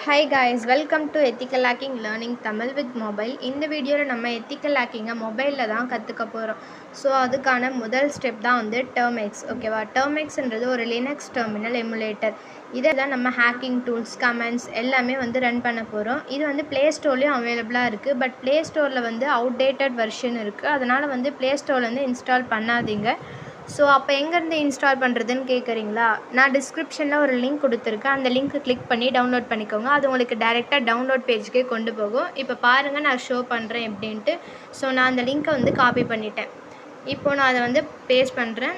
Hi guys, welcome to Ethical Hacking Learning Tamil with Mobile. இந்த வீடியோவில் நம்ம ethical ஹேக்கிங்கை மொபைலில் தான் கற்றுக்க போகிறோம். ஸோ அதுக்கான முதல் ஸ்டெப் தான் வந்து டெர்மெக்ஸ். ஓகேவா? டெர்மெக்ஸ்ன்றது ஒரு லினக்ஸ் டெர்மினல் எமுலேட்டர். இதை தான் நம்ம ஹேக்கிங் டூல்ஸ், கமெண்ட்ஸ் எல்லாமே வந்து ரன் பண்ண போகிறோம். இது வந்து ப்ளே ஸ்டோர்லேயும் அவைலபிளாக இருக்குது. பட் ப்ளே ஸ்டோரில் வந்து அவுடேட்டட் வெர்ஷன் இருக்குது. அதனால் வந்து ப்ளே ஸ்டோர்லேருந்து இன்ஸ்டால் பண்ணாதீங்க. ஸோ அப்போ எங்கேருந்து இன்ஸ்டால் பண்ணுறதுன்னு கேட்குறீங்களா? நான் டிஸ்கிரிப்ஷனில் ஒரு லிங்க் கொடுத்துருக்கேன். அந்த லிங்க்கை கிளிக் பண்ணி டவுன்லோட் பண்ணிக்கோங்க. அது உங்களுக்கு டைரெக்டாக டவுன்லோட் பேஜுக்கே கொண்டு போகும். இப்போ பாருங்கள், நான் ஷோ பண்ணுறேன் எப்படின்ட்டு. ஸோ நான் அந்த லிங்க்கை வந்து காப்பி பண்ணிட்டேன். இப்போது நான் அதை வந்து பேஸ்ட் பண்ணுறேன்.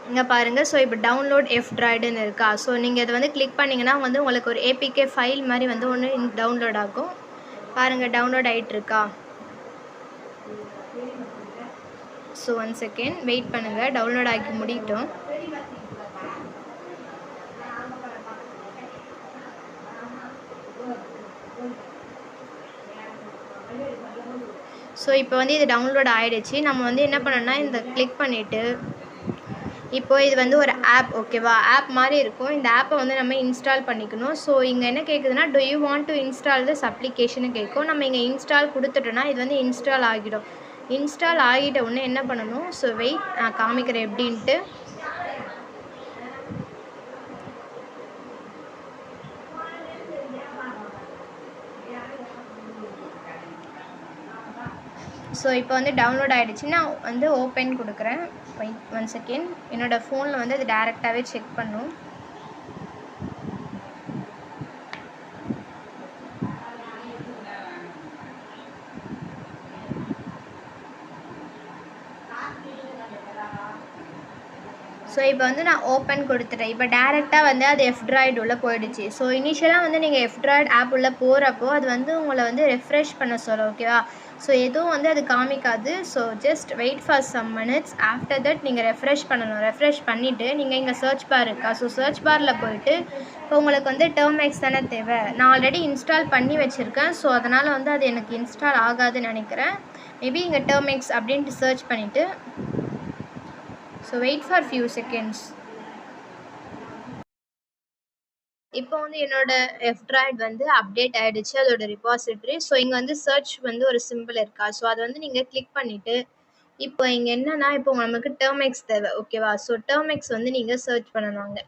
இங்கே பாருங்கள். ஸோ இப்போ டவுன்லோட் எஃப்ட்ராய்டுன்னு இருக்கா? ஸோ நீங்கள் இதை வந்து கிளிக் பண்ணிங்கன்னா வந்து உங்களுக்கு ஒரு ஏபிகே ஃபைல் மாதிரி வந்து ஒன்று டவுன்லோட் ஆகும். பாருங்கள், டவுன்லோட் ஆகிட்டுருக்கா? ஸோ 1 செகண்ட் வெயிட் பண்ணுங்கள், டவுன்லோட் ஆகி முடியட்டும். ஸோ இப்போ வந்து இது டவுன்லோட் ஆகிடுச்சு. நம்ம வந்து என்ன பண்ணணும்னா இந்த கிளிக் பண்ணிவிட்டு இப்போது இது வந்து ஒரு ஆப். ஓகேவா? ஆப் மாதிரி இருக்கும். இந்த ஆப்பை வந்து நம்ம இன்ஸ்டால் பண்ணிக்கணும். ஸோ இங்கே என்ன கேட்குதுன்னா, do you want to install this அப்ளிகேஷனு கேட்கும். நம்ம இங்கே இன்ஸ்டால் கொடுத்துட்டோன்னா இது வந்து இன்ஸ்டால் ஆகிடும். இன்ஸ்டால் ஆகிட்ட உடனே என்ன பண்ணணும்? ஸோ வெயிட், நான் காமிக்கிறேன் எப்படின்ட்டு. ஸோ இப்போ வந்து டவுன்லோட் ஆகிடுச்சு. நான் வந்து ஓப்பன் கொடுக்குறேன். 1 செகண்ட். என்னோடய ஃபோனில் வந்து அது டேரெக்டாகவே செக் பண்ணும். ஸோ இப்போ வந்து நான் ஓப்பன் கொடுத்துட்டேன். இப்போ டேரெக்டாக வந்து அது எஃப்ட்ராய்டு உள்ளே போயிடுச்சு. ஸோ இனிஷியலாக வந்து நீங்கள் எஃப்ட்ராய்டு ஆப் உள்ளே போகிறப்போ அது வந்து உங்களை வந்து ரெஃப்ரெஷ் பண்ண சொல்லும். ஓகேவா? ஸோ எதுவும் வந்து அது காமிக்காது. So just wait for some minutes. After that நீங்கள் ரெஃப்ரெஷ் பண்ணணும். ரெஃப்ரெஷ் பண்ணிவிட்டு நீங்கள் இங்கே சர்ச் பார் இருக்கா? ஸோ சர்ச் பாரில் போயிட்டு இப்போ உங்களுக்கு வந்து டெர்மெக்ஸ் தானே தேவை. நான் ஆல்ரெடி இன்ஸ்டால் பண்ணி வச்சுருக்கேன். ஸோ அதனால் வந்து அது எனக்கு இன்ஸ்டால் ஆகாதுன்னு நினைக்கிறேன். மேபி இங்கே டெர்மெக்ஸ் அப்படின்ட்டு சர்ச் பண்ணிவிட்டு so wait for few seconds. இப்போ வந்து என்னோட எஃப்ட்ராய்டு வந்து அப்டேட் ஆகிடுச்சு, அதோட ரிபாசிட்ரி. ஸோ இங்கே வந்து சர்ச் வந்து ஒரு சிம்பிள் இருக்கா? ஸோ அதை வந்து நீங்கள் கிளிக் பண்ணிவிட்டு இப்போ இங்கே என்னென்னா, இப்போ நமக்கு டெர்மெக்ஸ் தேவை. ஓகேவா? ஸோ டெர்மெக்ஸ் வந்து நீங்கள் சர்ச் பண்ணணும்.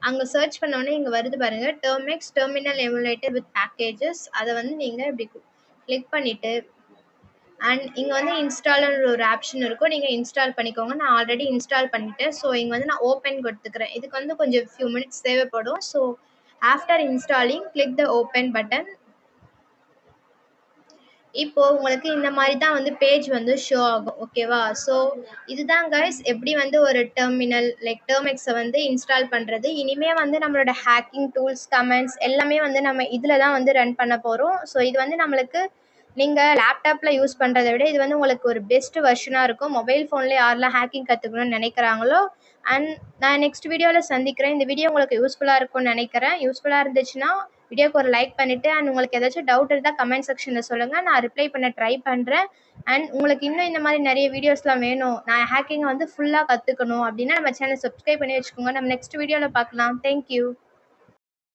அங்கே சர்ச் பண்ணோடனே இங்கே வருது பாருங்கள், Termux terminal emulator with packages. அதை வந்து நீங்கள் இப்படி கிளிக் பண்ணிவிட்டு அண்ட் இங்கே வந்து இன்ஸ்டால்னு ஒரு ஆப்ஷன் இருக்கும். நீங்கள் இன்ஸ்டால் பண்ணிக்கோங்க. நான் ஆல்ரெடி இன்ஸ்டால் பண்ணிவிட்டேன். ஸோ இங்கே வந்து நான் ஓப்பன் கொடுத்துக்கிறேன். இதுக்கு வந்து கொஞ்சம் ஃபியூ மினிட்ஸ் தேவைப்படும். So after installing click the open button. இப்போது உங்களுக்கு இந்த மாதிரி தான் வந்து பேஜ் வந்து ஷோ ஆகும். ஓகேவா? ஸோ இதுதான் கைஸ் எப்படி வந்து ஒரு டெர்மினல் லைக் டெர்மெக்ஸை வந்து இன்ஸ்டால் பண்ணுறது. இனிமேல் வந்து நம்மளோட ஹேக்கிங் டூல்ஸ், கமெண்ட்ஸ் எல்லாமே வந்து நம்ம இதில் தான் வந்து ரன் பண்ண போகிறோம். ஸோ இது வந்து நம்மளுக்கு நீங்கள் லேப்டாப்பில் யூஸ் பண்ணுறதை விட இது வந்து உங்களுக்கு ஒரு பெஸ்ட் வெர்ஷனாக இருக்கும். மொபைல் ஃபோனில் யாரெல்லாம் ஹேக்கிங் கற்றுக்கணும்னு நினைக்கிறாங்களோ. அண்ட் நான் நெக்ஸ்ட் வீடியோவில் சந்திக்கிறேன். இந்த வீடியோ உங்களுக்கு யூஸ்ஃபுல்லாக இருக்கும்னு நினைக்கிறேன். யூஸ்ஃபுல்லாக இருந்துச்சுன்னா வீடியோக்கு ஒரு லைக் பண்ணிவிட்டு அண்ட் உங்களுக்கு ஏதாச்சும் டவுட் இருந்தால் கமெண்ட் செக்ஷனில் சொல்லுங்கள். நான் ரிப்ளை பண்ண ட்ரை பண்ணுறேன். அண்ட் உங்களுக்கு இன்னும் இந்த மாதிரி நிறைய வீடியோஸ்லாம் வேணும், நான் ஹேக்கிங்கை வந்து ஃபுல்லாக கற்றுக்கணும் அப்படின்னா நம்ம சேனல் சப்ஸ்கிரைப் பண்ணி வச்சுக்கோங்க. நம்ம நெக்ஸ்ட் வீடியோவில் பார்க்கலாம். தேங்க்யூ.